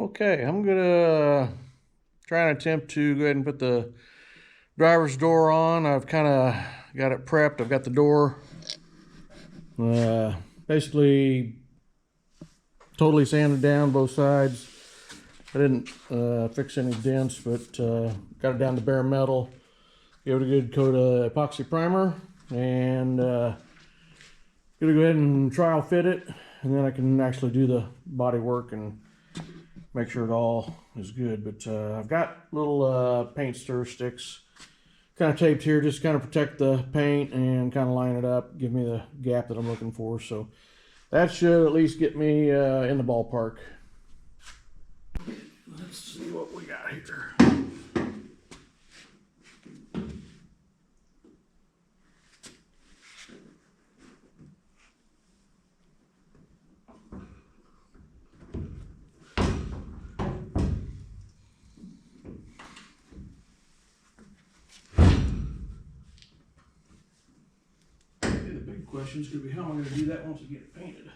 Okay, I'm gonna try and attempt to go ahead and put the driver's door on. I've kind of got it prepped. I've got the door basically totally sanded down both sides. I didn't fix any dents, but got it down to bare metal. Give it a good coat of epoxy primer, and gonna go ahead and trial fit it, and then I can actually do the body work and make sure it all is good. But I've got little paint stir sticks kind of taped here, just kind of protect the paint and kind of line it up, give me the gap that I'm looking for. So that should at least get me in the ballpark. Let's see what we got here. The question is going to be how am I going to do that once I get it painted.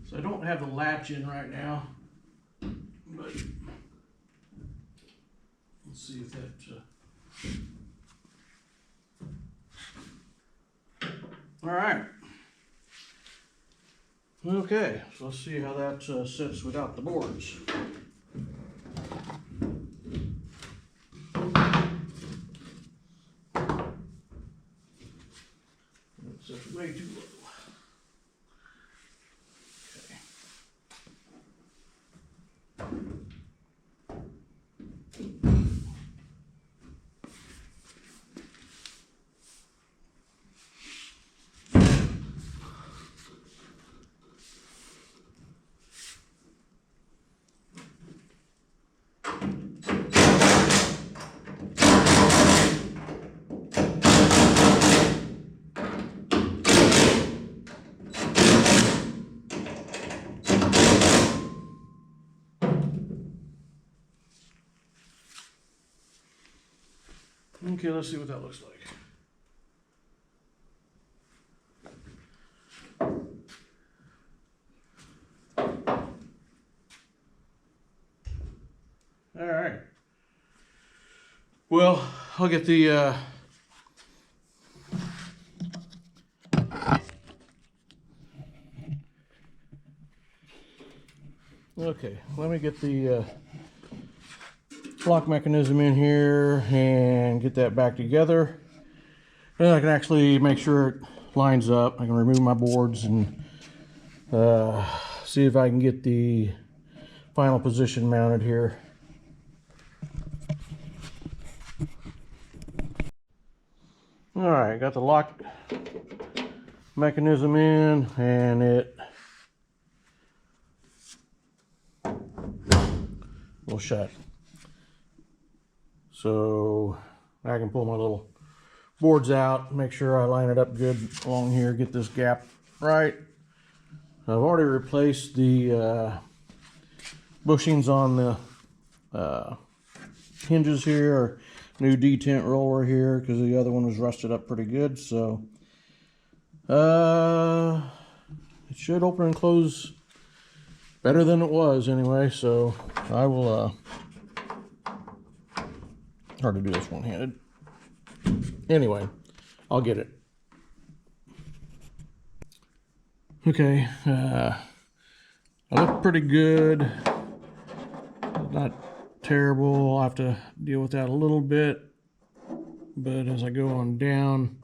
So I don't have the latch in right now, but let's see if that all right. Okay, so let's see how that sits without the boards. It's way too low. Okay, let's see what that looks like. All right. Well, I'll get the okay, let me get the lock mechanism in here and get that back together. Then I can actually make sure it lines up. I can remove my boards and see if I can get the final position mounted here. All right, got the lock mechanism in, and it will shut. So I can pull my little boards out, make sure I line it up good along here, get this gap right. I've already replaced the bushings on the hinges here, new detent roller here, because the other one was rusted up pretty good. So it should open and close better than it was anyway. So I will hard to do this one-handed. Anyway, I'll get it. Okay, I look pretty good. Not terrible. I'll have to deal with that a little bit, but as I go on down,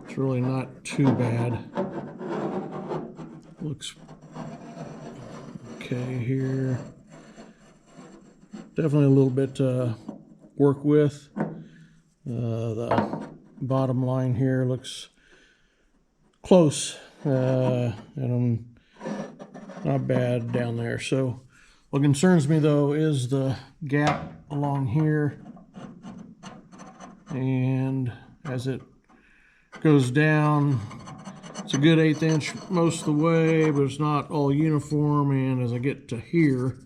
it's really not too bad. Looks okay here. Definitely a little bit to work with. The bottom line here looks close, and I'm not bad down there. So what concerns me though is the gap along here. and as it goes down, it's a good 1/8 inch most of the way, but it's not all uniform, and as I get to here,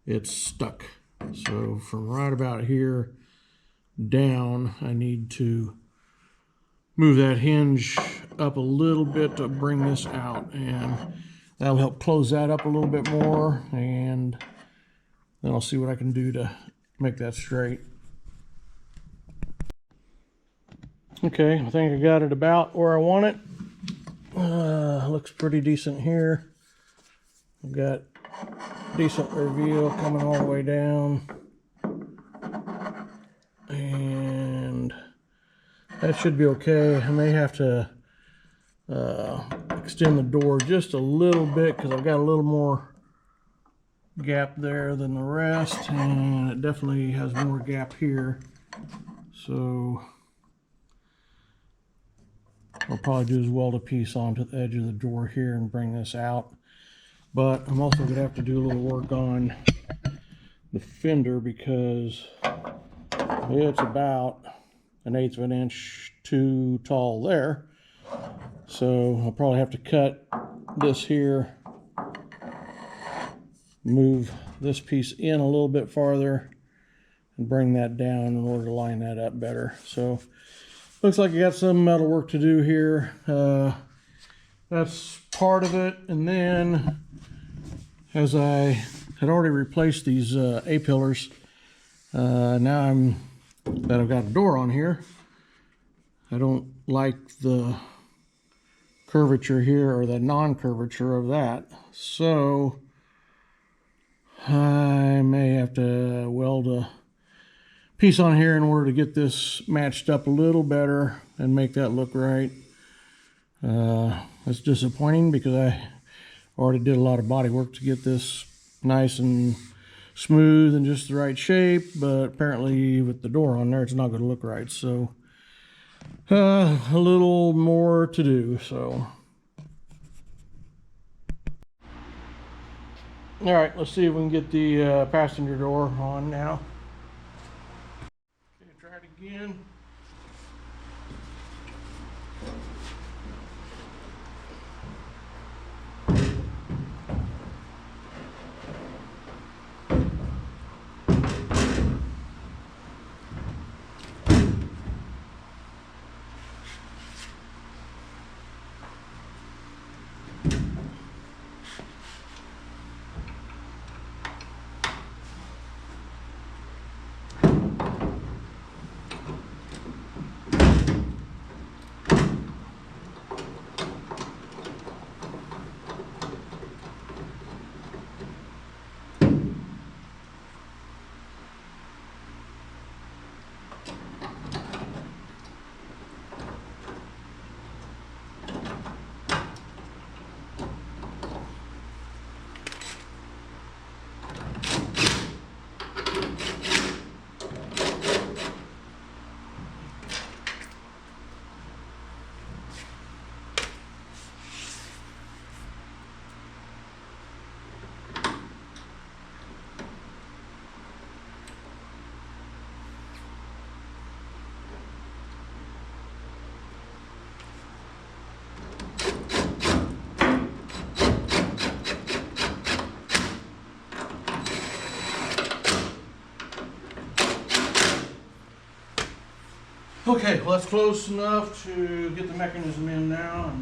it's stuck. So from right about here down, I need to move that hinge up a little bit to bring this out, and that'll help close that up a little bit more, and then I'll see what I can do to make that straight. Okay, I think I got it about where I want it. Looks pretty decent here. I've got decent reveal coming all the way down, and that should be okay. I may have to extend the door just a little bit because I've got a little more gap there than the rest, and it definitely has more gap here. So I'll probably do is weld a piece onto the edge of the door here and bring this out. But I'm also going to have to do a little work on the fender because it's about 1/8 of an inch too tall there. So I'll probably have to cut this here, move this piece in a little bit farther, and bring that down in order to line that up better. So looks like I got some metal work to do here. That's part of it. And then, as I had already replaced these A-pillars, now that I've got a door on here, I don't like the curvature here, or the non-curvature of that. So I may have to weld a piece on here in order to get this matched up a little better and make that look right. That's disappointing because I already did a lot of body work to get this nice and smooth and just the right shape, but apparently with the door on there, it's not going to look right. So a little more to do. So all right, let's see if we can get the passenger door on now. Okay, try it again. Okay, well that's close enough to get the mechanism in now.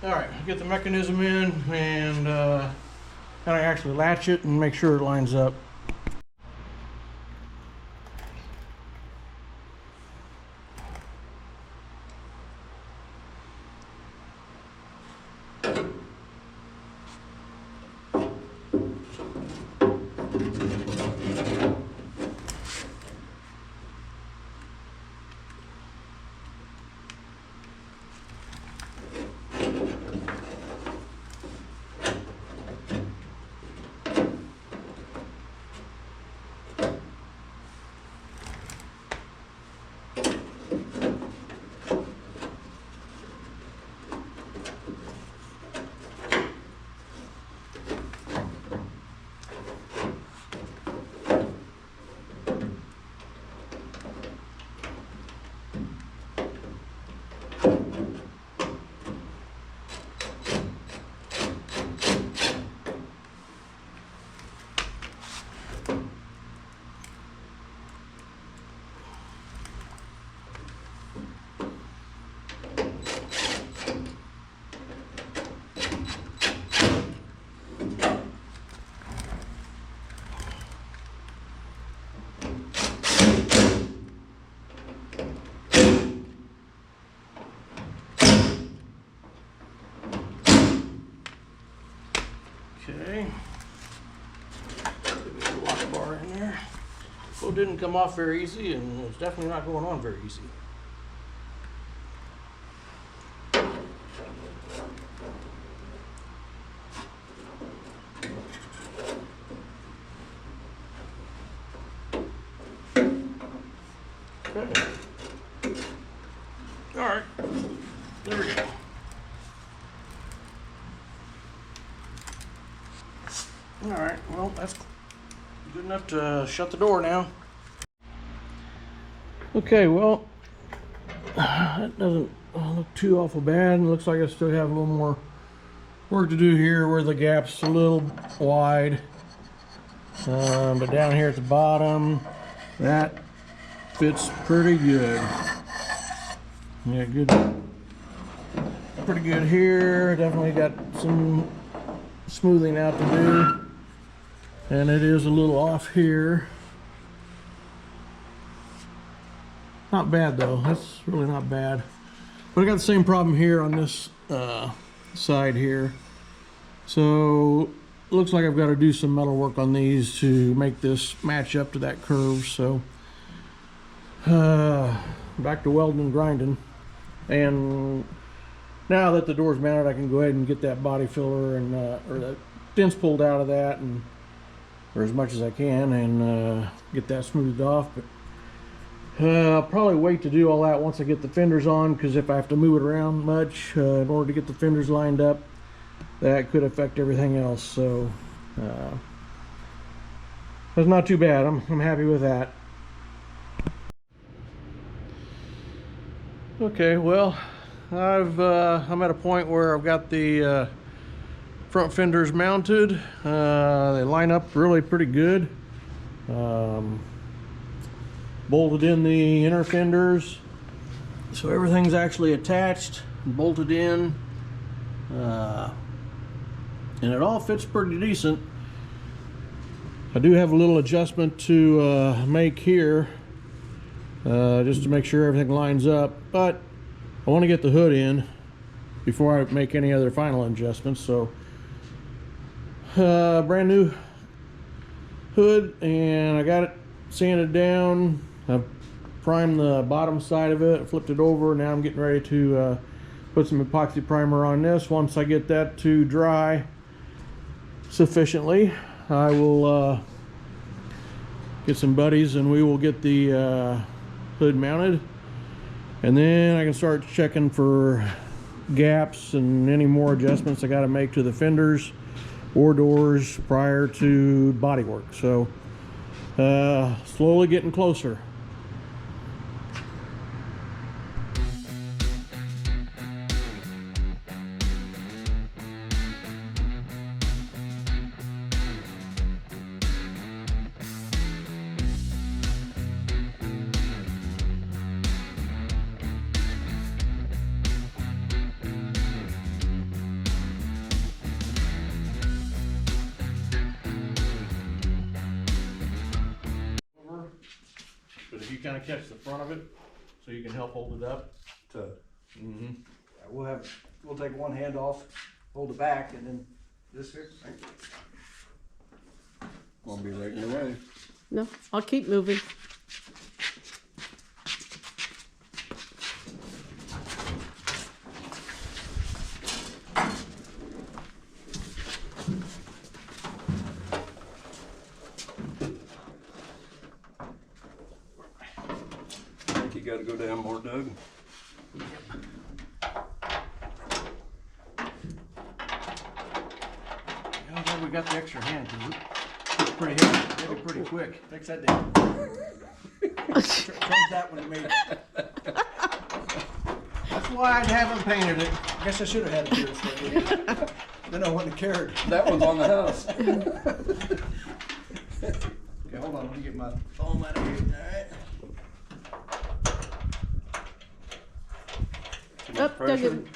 All right, get the mechanism in, and then I actually latch it and make sure it lines up. Okay. There's a lock bar in there. Well, it didn't come off very easy, and it's definitely not going on very easy. Okay. All right. There we go. All right. Well, that's good enough to shut the door now. Okay, well, that doesn't look too awful bad. It looks like I still have a little more work to do here where the gap's a little wide. But down here at the bottom, that fits pretty good. Yeah, good. Pretty good here. Definitely got some smoothing out to do. And it is a little off here. Not bad though, that's really not bad. But I got the same problem here on this side here. So looks like I've got to do some metal work on these to make this match up to that curve. So back to welding and grinding. And now that the door's mounted, I can go ahead and get that body filler and or that dents pulled out of that, and or as much as I can, and get that smoothed off. But I'll probably wait to do all that once I get the fenders on, because if I have to move it around much in order to get the fenders lined up, that could affect everything else. So that's not too bad. I'm happy with that. Okay, well, I'm at a point where I've got the front fenders mounted. They line up really pretty good. Bolted in the inner fenders, so everything's actually attached and bolted in, and it all fits pretty decent. I do have a little adjustment to make here, just to make sure everything lines up, but I want to get the hood in before I make any other final adjustments. So brand new hood, and I got it sanded down. I primed the bottom side of it, flipped it over. Now I'm getting ready to put some epoxy primer on this. Once I get that to dry sufficiently, I will get some buddies and we will get the hood mounted, and then I can start checking for gaps and any more adjustments I got to make to the fenders or doors prior to body work. So slowly getting closer. But if you kind of catch the front of it, so you can help hold it up. We'll take one hand off, hold it back, and then this here. Won't be right in your way. No, I'll keep moving. I think you gotta go down more, Doug. I'm glad we got the extra hand, because it's pretty heavy. It'll be pretty quick. Fix that down. Change that when it made it. That's why I haven't painted it. I guess I should have had it here instead. Then I wouldn't have cared. That one's on the house. Okay, hold on, let me get my phone out of here. All right. Oh, Doug,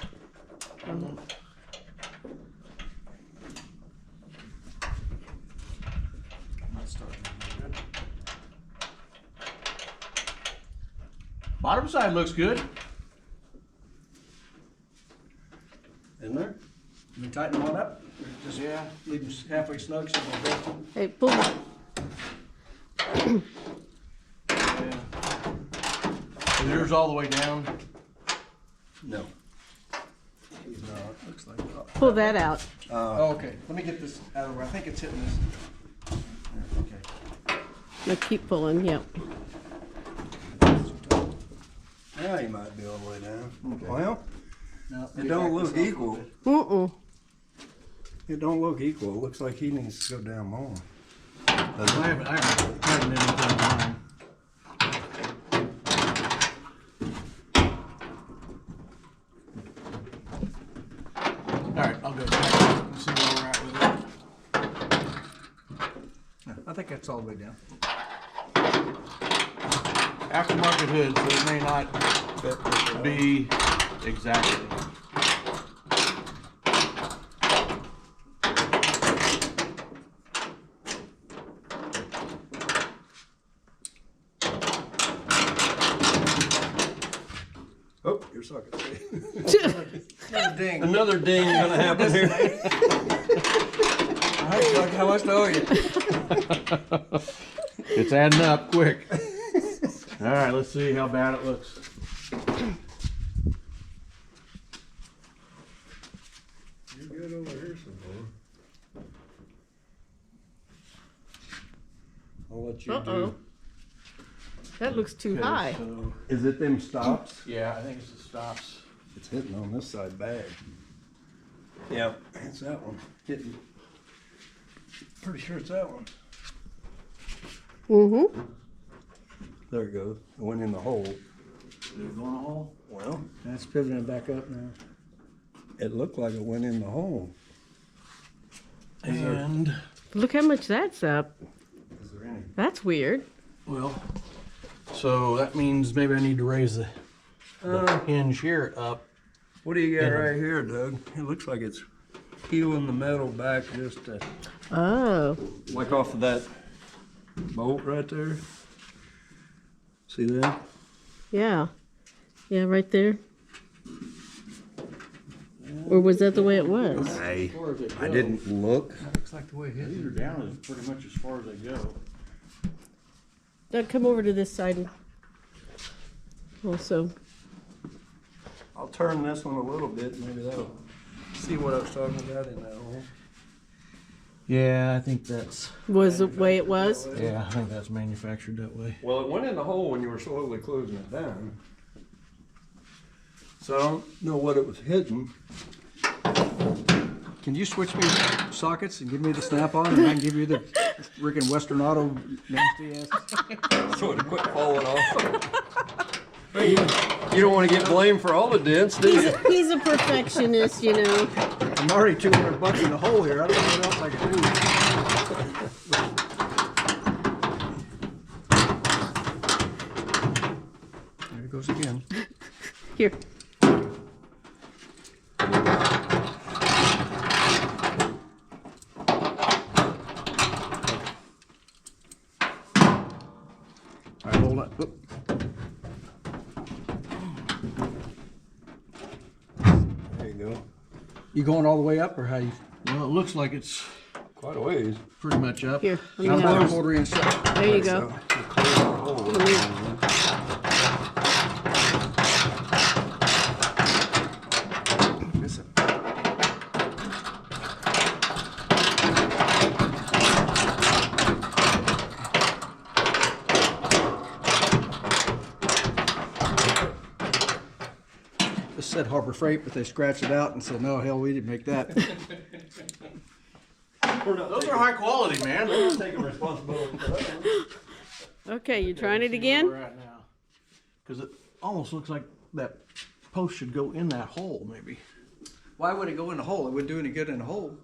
Bottom side looks good. In there? Let me tighten one up. Just Yeah. leave them halfway snug so they'll go. Hey, pull. Yeah. Is yours all the way down? No. He's not, looks like. Pull that out. Oh, okay, let me get this out of the way. I think it's hitting this. There, okay. Now keep pulling. Yep. Yeah, he might be all the way down. Okay. Well, Now, it don't look equal. Mm-mm. It don't look equal. It looks like he needs to go down more. I haven't tightened anything on mine. All right, I'll go check and see where we're at with it. I think that's all the way down. Aftermarket hood, so it may not be exactly. Oh, your socket. Another ding. Another ding gonna happen here. All right, Doug, how much to owe you? It's adding up quick. All right, let's see how bad it looks. You're good over here some more. I'll let you Uh-oh. do. That looks too Okay, high. so- Is it them stops? yeah, I think it's the stops. It's hitting on this side bad. Yeah, it's that one. Hitting. Pretty sure it's that one. Mm-hmm. There it goes. It went in the hole. Did it go in a hole? Well, That's pivoting back up now. it looked like it went in the hole. And, Look how much that's up. Is there any? That's weird. well, so that means maybe I need to raise the hinge here up. What do you got Yeah. right here, Doug? It looks like it's peeling the metal back just Oh. like off of that bolt right there. See that? Yeah. Yeah, right there. Or was that the way it was? Hey, As far as they I go. didn't look. Looks like the way it hit. These are down as pretty much as far as they go. Doug, come over to this side. And also. I'll turn this one a little bit. Maybe that'll see what I was talking about in that hole. Yeah, I think that's, Was the way it was? yeah, I think that's manufactured that way. Well, it went in the hole when you were slowly closing it down. So I don't know what it was hitting. Can you switch me sockets and give me the snap-on and I can give you the freaking Western Auto nasty ass? So it quit falling off. You don't want to get blamed for all the dents, do you? He's a perfectionist, you know. I'm already $200 in the hole here. I don't know what else I can do. There it goes again. Here. All right, hold on. Oop. There you go. You going all the way up or how you? Well, it looks like it's Quite a ways. pretty much up. Here. Let I'm me about a have it. quarter inch up. There you go. Listen. This said Harbor Freight, but they scratched it out and said, no, hell, we didn't make that. Those are high quality, man. Taking responsibility for that. Okay, you trying it Where again? we're at now. Because it almost looks like that post should go in that hole, maybe. Why would it go in the hole? It wouldn't do any good in the hole.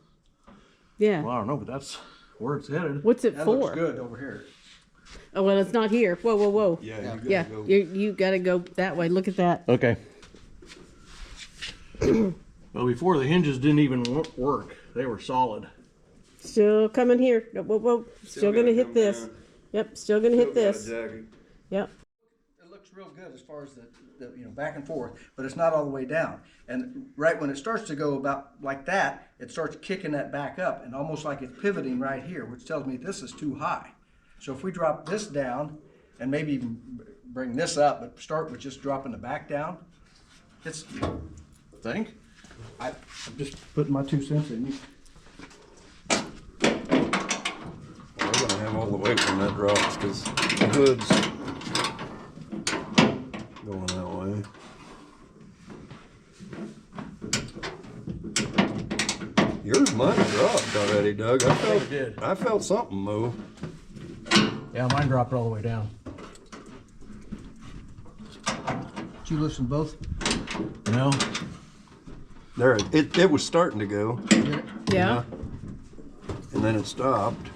Yeah. Well, I don't know, but that's where it's headed. What's it That for? looks good over here. Oh, well, it's not here. Whoa, whoa, whoa. Yeah, you gotta Yeah, go. you gotta go that way. Look at that. Okay. Well, before the hinges didn't even work. They were solid. Still coming here. No, whoa, whoa. Still gonna hit this. Yep, still gonna hit this. Yep. It looks real good as far as the back and forth, but it's not all the way down. And right when it starts to go about like that, it starts kicking that back up, and almost like it's pivoting right here, which tells me this is too high. So if we drop this down, and maybe even bring this up, but start with just dropping the back down, it's, Think? I'm just putting my 2 cents in. We're gonna have all the weight when that drops, because the hood's going that way. Yours might have dropped already, Doug. it did. I felt something move. Yeah, mine dropped all the way down. Did you loosen both? No? There, it was starting to go, Yeah. and then it stopped.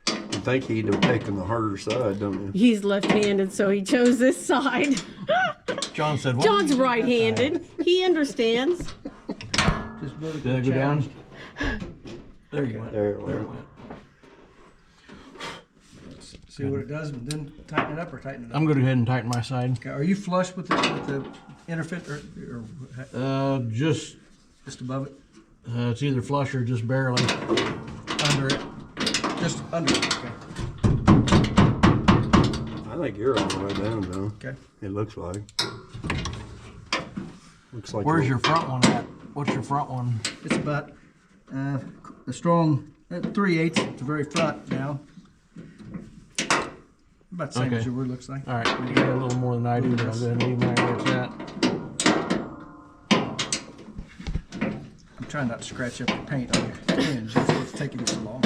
You think he'd have taken the harder side, don't you? He's left-handed, so he chose this side. John said, what? John's right-handed. He understands. Just really Did I go down? There you went. There it There it went. went. See what it does, and then tighten it up or tighten it up. I'm going to go ahead and tighten my side. Okay, are you flush with the inner fit or Just, just above it? it's either flush or just barely. Under it? Just under it, okay. I think you're all the way down, though. Okay. It looks like. Looks like. Where's your front one at? What's your front one? It's about a strong 3/8 at the very front now. About the same Okay. as yours looks like. All right, you got a little more than I do, but I'll go ahead and leave mine where it's at. I'm trying not to scratch up the paint on your hinge. That's what's taking you so long.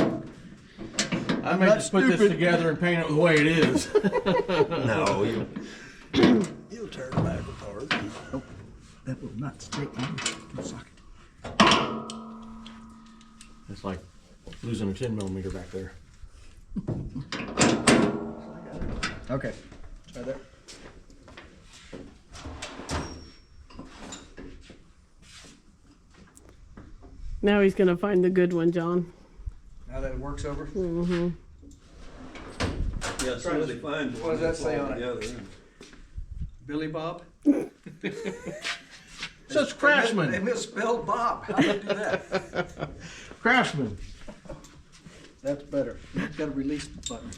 I may not just put this stupid. together and paint it the way it is. No, you'll tear it back apart. Nope, that will not stay in the socket. It's like losing a 10mm back there. Okay, try that. Now he's gonna find the good one, John. Now that it works over. Yeah, as soon as they find it. What does that say on it? Together. Billy Bob? Says Craftsman. They misspelled Bob. How did they do that? Craftsman. That's better. You've got a release button.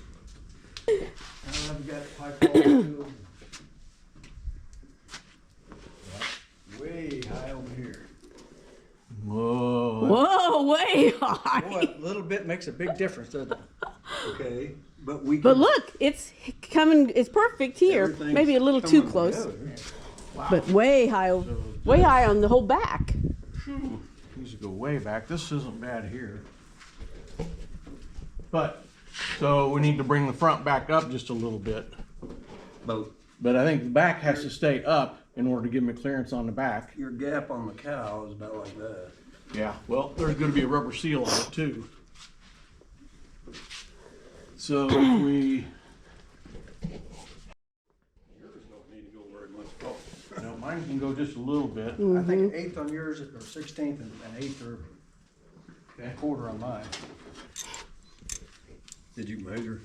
I've got high quality too. Way high over here. Whoa. Whoa, way high. Boy, a little bit makes a big difference, doesn't it? Okay, but we. But can- look, it's coming. It's perfect here. everything's Maybe a little too coming close, together. but way high on the whole back. Needs to go way back. This isn't bad here. But, so we need to bring the front back up just a little bit. But But I think the back has to stay up in order to give me clearance on the back. your gap on the cow is about like that. Yeah, well, there's gonna be a rubber seal on it too. So if we, Yours don't need to go very much. Oh, no, mine can go just a little bit. I think 1/8 on yours, or 16th, and 1/8 or a quarter on mine. did you measure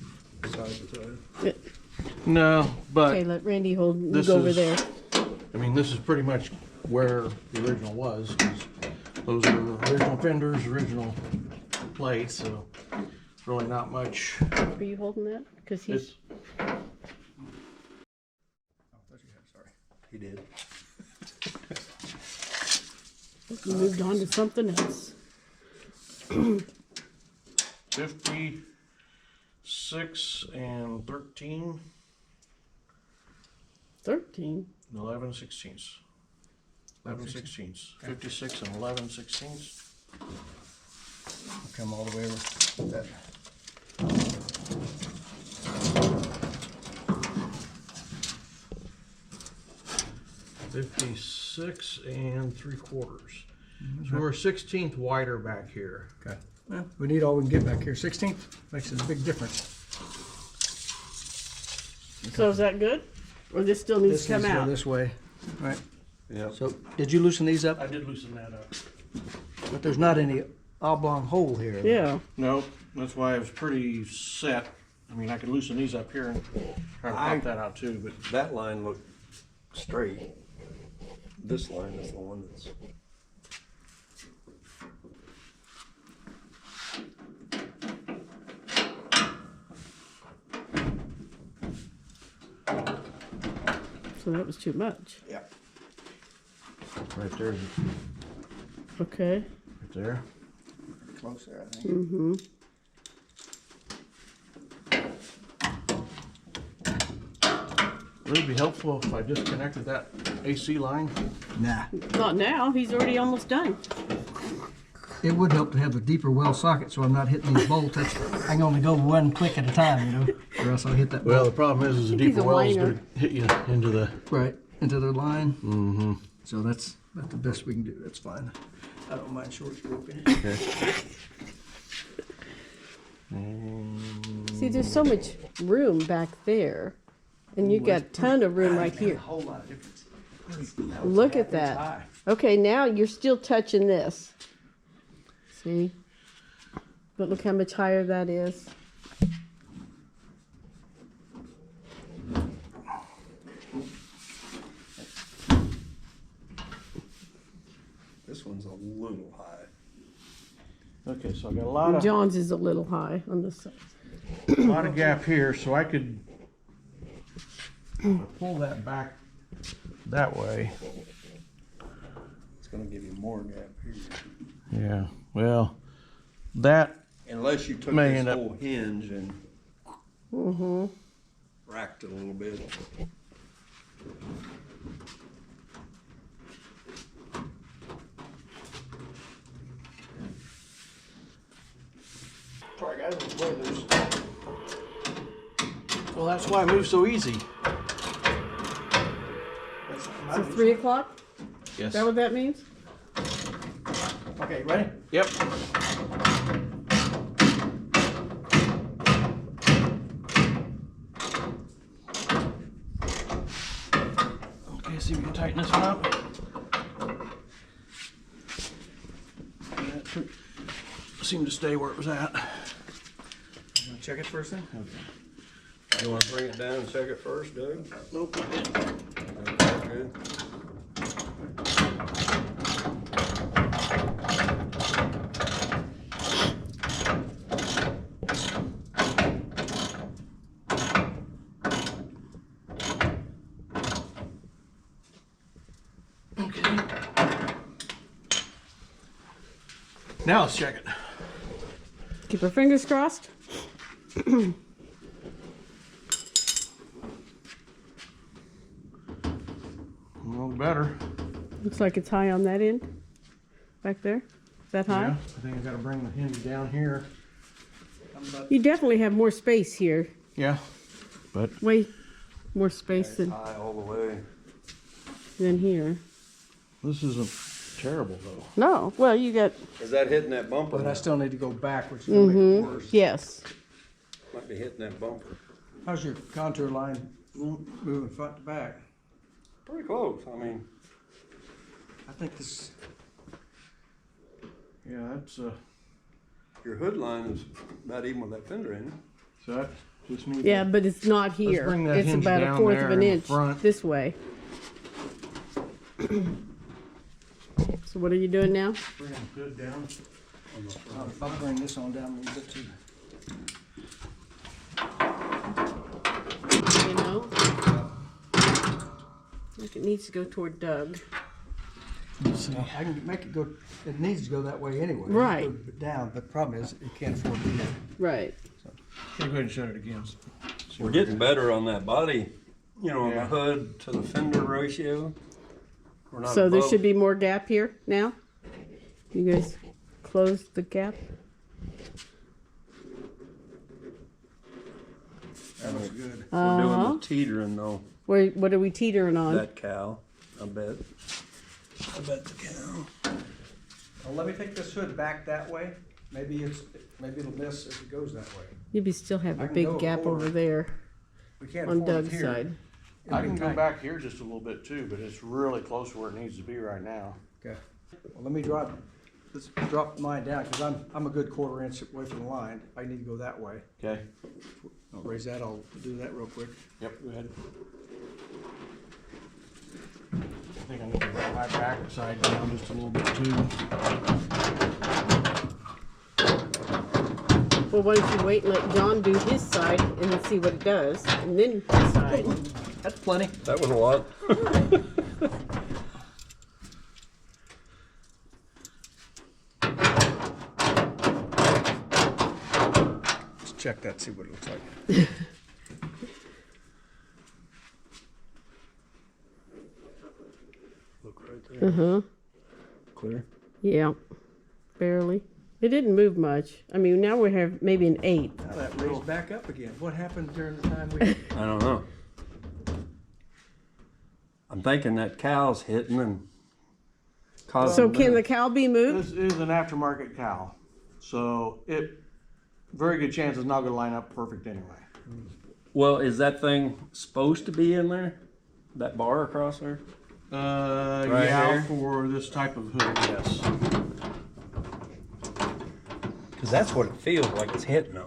side to side? No, Okay, but, let Randy hold. You This go over is- there. I mean, this is pretty much where the original was, 'cause those are the original fenders, original plates, so it's really not much. Are you holding that? Because he's. It's, Oh, I thought you had, sorry. He did. He moved on to something else. 56 and 13, 13. 11 sixteenths. 11 sixteenths. 56 and 11 sixteenths. I'll come all the way over with that. Fifty-six and 3/4. So we're 1/16 wider back here. Okay. Well, we need all we can get back here. 16th makes a big difference. So is that good? Or this still needs This to come needs to go out? this way. Right. Yeah. So, did you loosen these up? I did loosen that up. But there's not any oblong hole here. Yeah. Nope, that's why it was pretty set. I mean, I could loosen these up here and try to pop that out too, but That line looked straight. This line is the one that's. So that was too much. Yeah. right there, right Okay. there. Close there, I think. Would it be helpful if I disconnected that AC line? Nah. Not now. He's already almost done. It would help to have a deeper well socket so I'm not hitting these bolts. I can only go one click at a time, you know, or else I'll hit that Well, bolt the problem is the think he's deeper a well is liner. gonna hit you into the, right into the line. Mm-hmm. So that's about the best we can do. That's fine. I don't mind short stroking. See, there's so much room back there, and you got a ton of room right A here. whole lot of difference. Look at that. Okay, now you're still touching this. See? But look how much higher that is. This one's a little high. okay, so I got a lot of, John's is a little high on this side. gap here, so I could pull that back that way. It's gonna give you more gap here. Yeah, well, that, Unless you took May this end up- whole hinge and racked it a little bit. sorry guys, well, that's why I move so easy. So 3 o'clock? Yes. Is that what that means? Okay, ready? Yep. Okay, see if we can tighten this one up. That seemed to stay where it was at. You wanna check it first then? You wanna bring it down and check it first, Doug? Nope. Okay, good. Okay. Now let's check it. Keep our fingers crossed. A little better. Looks like it's high on that end. Back there. Is that high? Yeah, I think I gotta bring the hinge down here. You definitely have more space here. Yeah, but Way more space It's than, high all the way. than here. this isn't terrible though. No. Well, you got, Is that hitting that bumper? But I still need to go back, which is gonna make it worse. yes. Might be hitting that bumper. How's your contour line moving front to back? Pretty close, I mean. I think this, Yeah, that's Your hood line is about even with that fender in it. so that just needs. Yeah, but it's not here. bring that It's hinge about a down fourth there of in an the inch front. this way. So what are you doing now? Bring the hood down. I'll bring this on down a little bit too. You know? I think it needs to go toward Doug. I can make it go, it needs to go that way anyway. Right. Go down, but the problem is you can't afford to do that. Right. Okay, go ahead and shut it again. We're getting better on that body, you know, on the Yeah. hood to the fender ratio. We're not So there above- should be more gap here now? You guys closed the gap? That looks good. We're doing Uh-huh. the teetering though, What are we teetering on? that cow, I bet. I bet the cow. Well, let me take this hood back that way. Maybe it'll miss if it goes that way. You still have I a can big go gap forward. over there We can't on afford it Doug's here. side. I It'll can be go tight. back here just a little bit too, but it's really close to where it needs to be right now. Okay. Well, let me drop let's drop mine down, because I'm a good 1/4 inch away from the line. If I need to go that way. Okay. I'll raise that, I'll do that real quick. Yep, go ahead. I think I need to bring my back side down just a little bit too. Well, why don't you wait and let John do his side and then see what it does, and then decide. That's plenty. That was a lot. Let's check that, see what it looks like. Look right there. Uh-huh. Clear. Yeah, barely. It didn't move much. I mean, now we have maybe an 8. Now that raised back up again. What happened during the time we? I don't know. I'm thinking that cow's hitting and causing. So can the cow be moved? This is an aftermarket cow, so very good chance it's not gonna line up perfect anyway. Well, is that thing supposed to be in there? That bar across there? Right Yeah, here? for this type of hood, yes. Because that's what it feels like it's hitting on.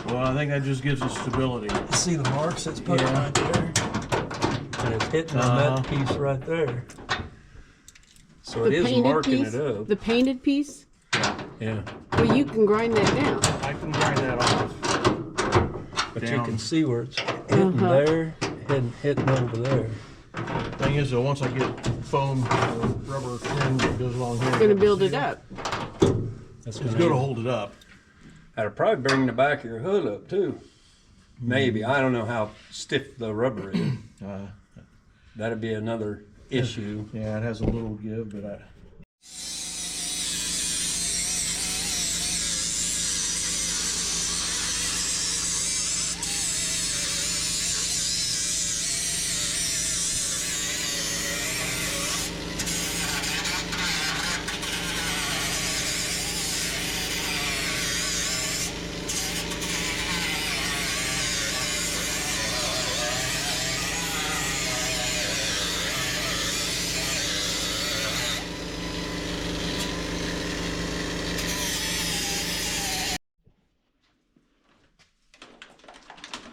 Well, I think that just gives it stability. See the marks it's put Yeah. right there? And it's hitting on that piece right there. So it is marking piece? it up. The painted piece? Yeah. Well, you can grind that down. I can grind that off. But you Down. can see where it's hitting there and hitting over there. Thing is, though, once I get foam or rubber trim that goes along here, It's going to build it up. That's it's gonna hold it up. That'll probably bring the back of your hood up too. Maybe. I don't know how stiff the rubber is. That'd be another issue. Yeah, it has a little give, but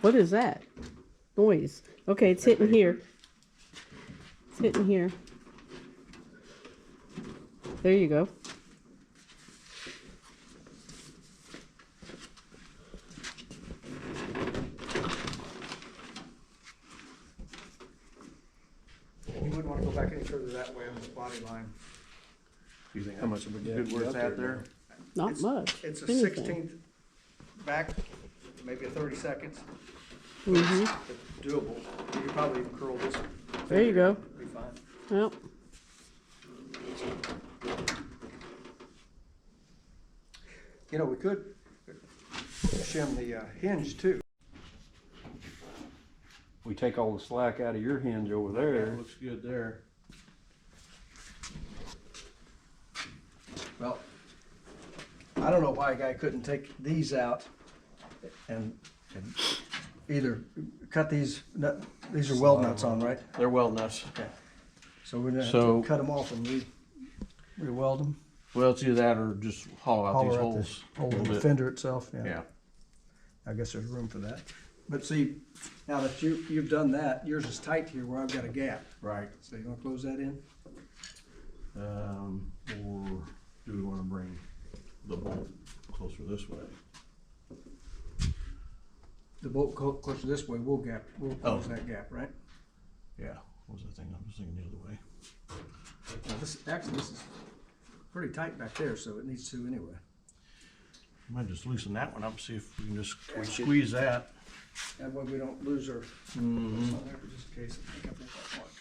What is that? Noise. Okay, it's hitting here. It's hitting here. There you go. You wouldn't want to go back any further that way on this body line. you think how much of a good where it's at there? Not It's- much. It's a Anything. 16th back, maybe a 32nds. Mm-hmm. It's doable. You could probably even curl this. There you go. Be fine. Well, You know, we could shim the hinge too. We take all the slack out of your hinge over there. Looks good there. Well, I don't know why a guy couldn't take these out and either cut these are weld nuts on, right? They're weld nuts. Okay. So we're gonna have So- to cut them off and re-weld them. Well, it's either that or just hollow out these Holler out holes a hole in little the bit. fender itself, yeah. Yeah. I guess there's room for that. But see, now that you've done that, yours is tight here where I've got a gap. Right. So you wanna close that in? Or do we want to bring the bolt closer this way? The bolt closer this way, we'll close Oh. that gap, right? Yeah. What was I thinking? I was thinking the other way. Now this is pretty tight back there, so it needs to anyway. Might just loosen that one up, see if we can just squeeze that. That way we don't lose our, just in case. I think I put that mark.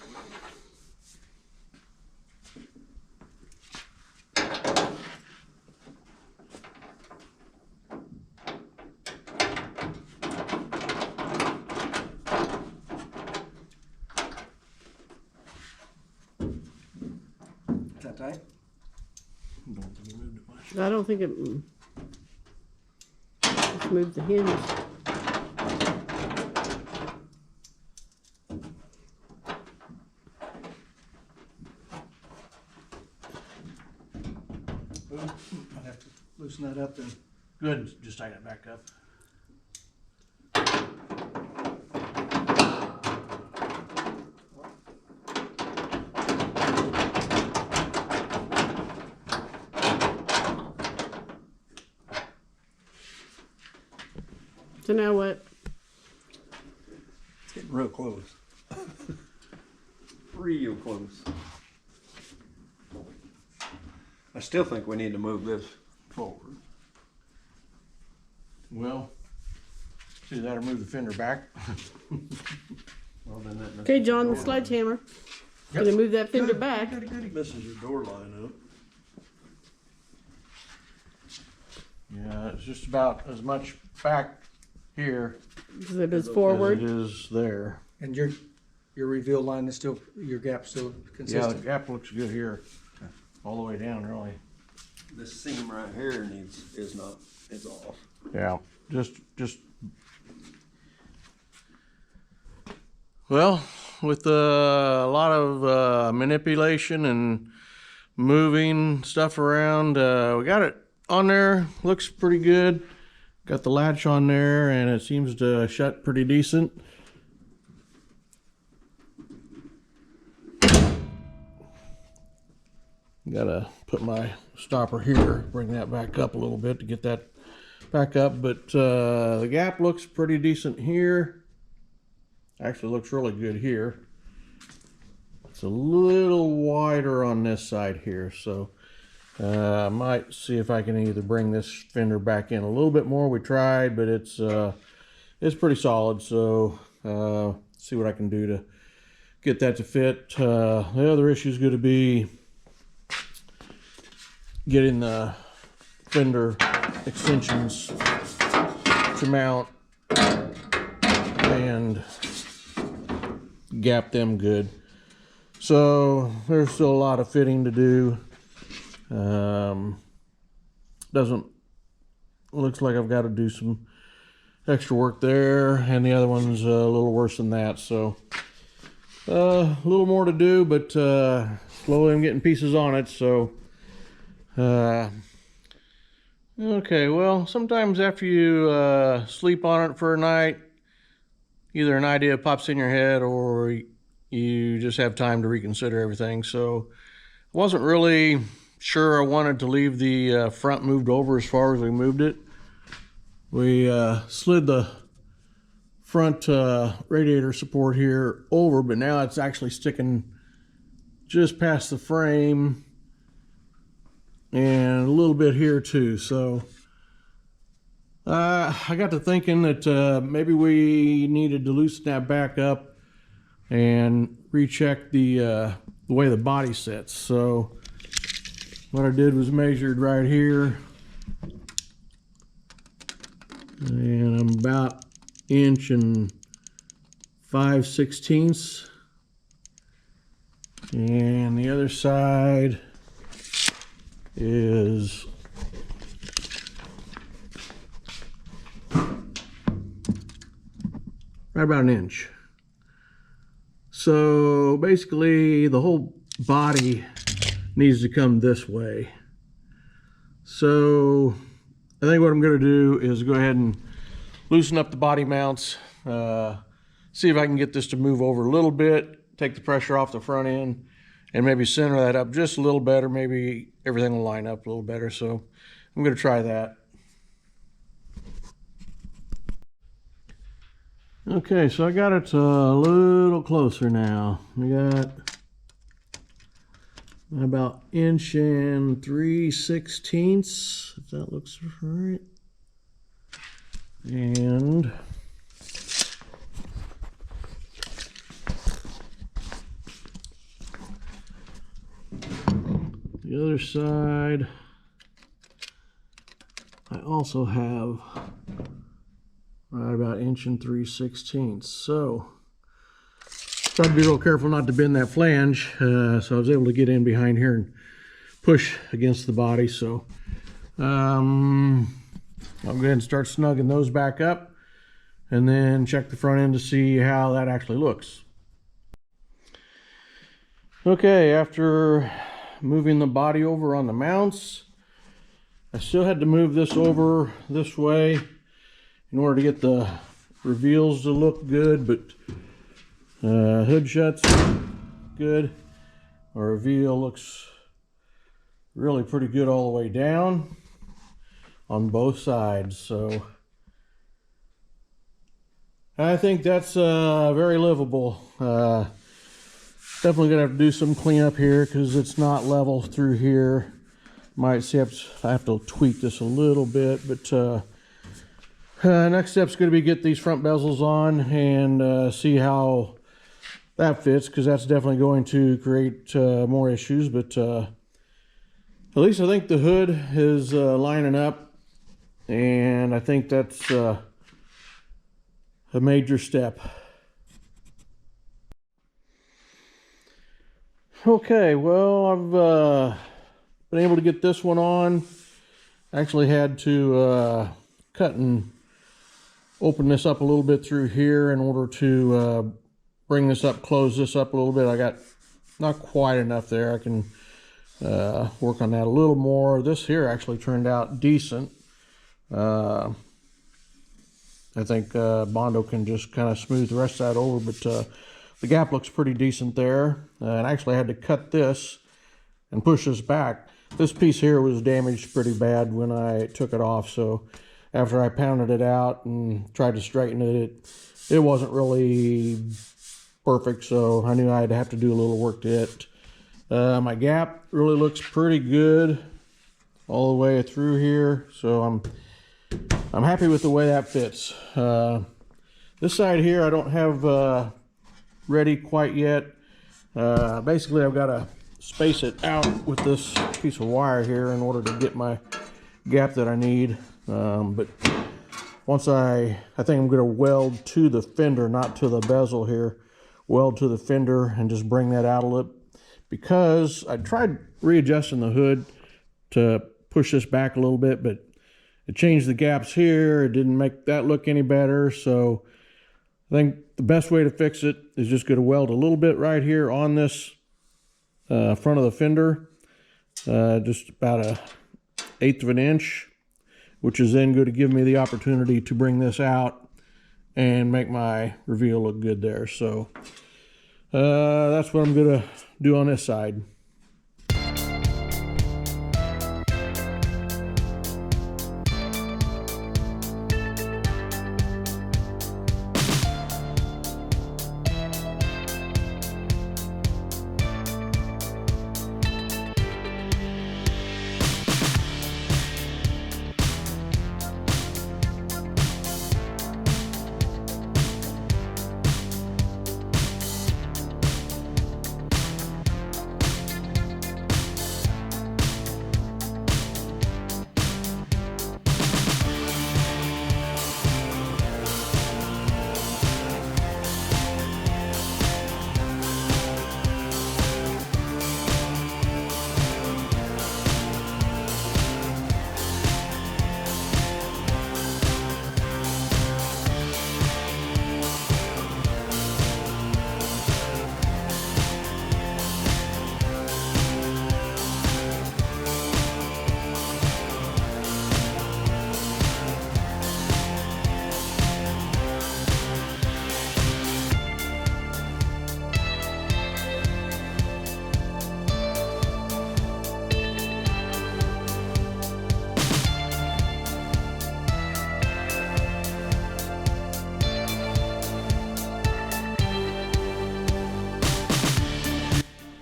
Is that tight? Don't think we moved it much. I don't think it. Just move the hinge. I'd have to loosen that up then. Good, just tighten it back up. So now what? It's getting real close. Real close. I still think we need to move this forward. Well, see that or move the fender back. Well, then that Okay, John, the sledgehammer. Gonna move that fender back. He misses your door line up. Yeah, it's just about as much back here As it is as forward. it is there. And your reveal line is still, your gap's still Yeah, the consistent? gap looks good here, all the way down, really. This seam right here is off. Yeah, just. Well, with a lot of manipulation and moving stuff around, we got it on there. Looks pretty good. Got the latch on there, and it seems to shut pretty decent. Gotta put my stopper here, bring that back up a little bit to get that back up, but the gap looks pretty decent here. Actually looks really good here. It's a little wider on this side here, so I might see if I can either bring this fender back in a little bit more. We tried, but it's pretty solid, so see what I can do to get that to fit. The other issue is going to be getting the fender extensions to mount and gap them good. So there's still a lot of fitting to do. Looks like I've got to do some extra work there, and the other one's a little worse than that. So a little more to do, but slowly I'm getting pieces on it. So okay, well, sometimes after you sleep on it for a night, either an idea pops in your head or you just have time to reconsider everything. So I wasn't really sure I wanted to leave the front moved over as far as we moved it. We slid the front radiator support here over, but now it's actually sticking just past the frame and a little bit here too. So I got to thinking that maybe we needed to loosen that back up and recheck the way the body sits. So what I did was measured right here, and I'm about 1.5/16 inches, and the other side is right about an inch. So basically the whole body needs to come this way. So I think what I'm going to do is go ahead and loosen up the body mounts, see if I can get this to move over a little bit, take the pressure off the front end, and maybe center that up just a little better. Maybe everything will line up a little better. So I'm going to try that. Okay, so I got it a little closer now. We got about 1.3/16, if that looks right. And the other side, I also have right about 1.3/16. So try to be real careful not to bend that flange. So I was able to get in behind here and push against the body. So I'll go ahead and start snugging those back up and then check the front end to see how that actually looks. Okay, after moving the body over on the mounts, I still had to move this over this way in order to get the reveals to look good, but hood shuts good. Our reveal looks really pretty good all the way down on both sides, so I think that's very livable. Definitely gonna have to do some cleanup here because it's not level through here. Might see I have to tweak this a little bit, but next step's going to be get these front bezels on and see how that fits, because that's definitely going to create more issues. But at least I think the hood is lining up, and I think that's a major step. Okay, well, I've been able to get this one on. Actually had to cut and open this up a little bit through here in order to bring this up, close this up a little bit. I got not quite enough there. I can work on that a little more. This here actually turned out decent. I think Bondo can just kind of smooth the rest of that over, but the gap looks pretty decent there. And I actually had to cut this and push this back. This piece here was damaged pretty bad when I took it off, so after I pounded it out and tried to straighten it, it wasn't really perfect, so I knew I'd have to do a little work to it. My gap really looks pretty good all the way through here, so I'm happy with the way that fits. This side here I don't have ready quite yet. Basically I've got to space it out with this piece of wire here in order to get my gap that I need. But once I think I'm going to weld to the fender, not to the bezel here, weld to the fender and just bring that out a little, because I tried readjusting the hood to push this back a little bit, but it changed the gaps here. It didn't make that look any better. So I think the best way to fix it is just going to weld a little bit right here on this front of the fender, just about 1/8 of an inch, which is then going to give me the opportunity to bring this out and make my reveal look good there. So that's what I'm going to do on this side.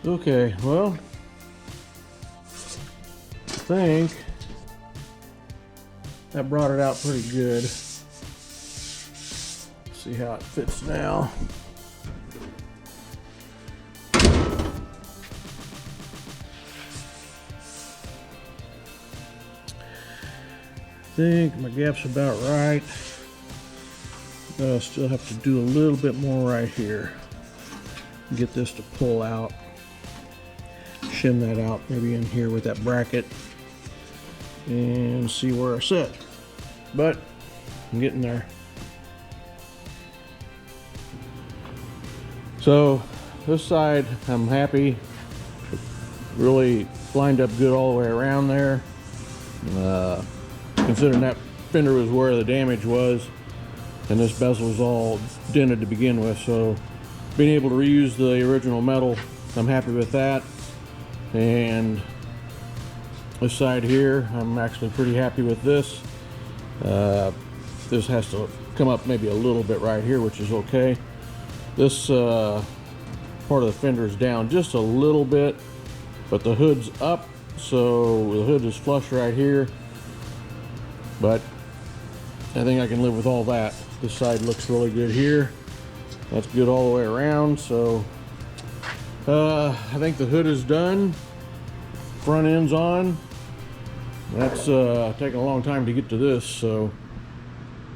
Okay, well, I think that brought it out pretty good. See how it fits now. I think my gap's about right. I'll still have to do a little bit more right here. Get this to pull out. Shim that out maybe in here with that bracket and see where I sit. But I'm getting there. So this side I'm happy. Really lined up good all the way around there. Considering that fender was where the damage was, and this bezel was all dented to begin with, so being able to reuse the original metal, I'm happy with that. And this side here, I'm actually pretty happy with this. This has to come up maybe a little bit right here, which is okay. This part of the fender is down just a little bit, but the hood's up, so the hood is flush right here. But I think I can live with all that. This side looks really good here. That's good all the way around. So I think the hood is done. Front end's on. That's taken a long time to get to this, so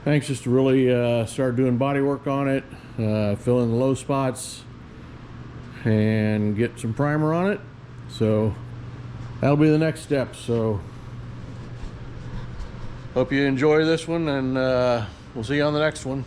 anxious to really start doing body work on it, fill in the low spots, and get some primer on it. So that'll be the next step. So hope you enjoy this one, and we'll see you on the next one.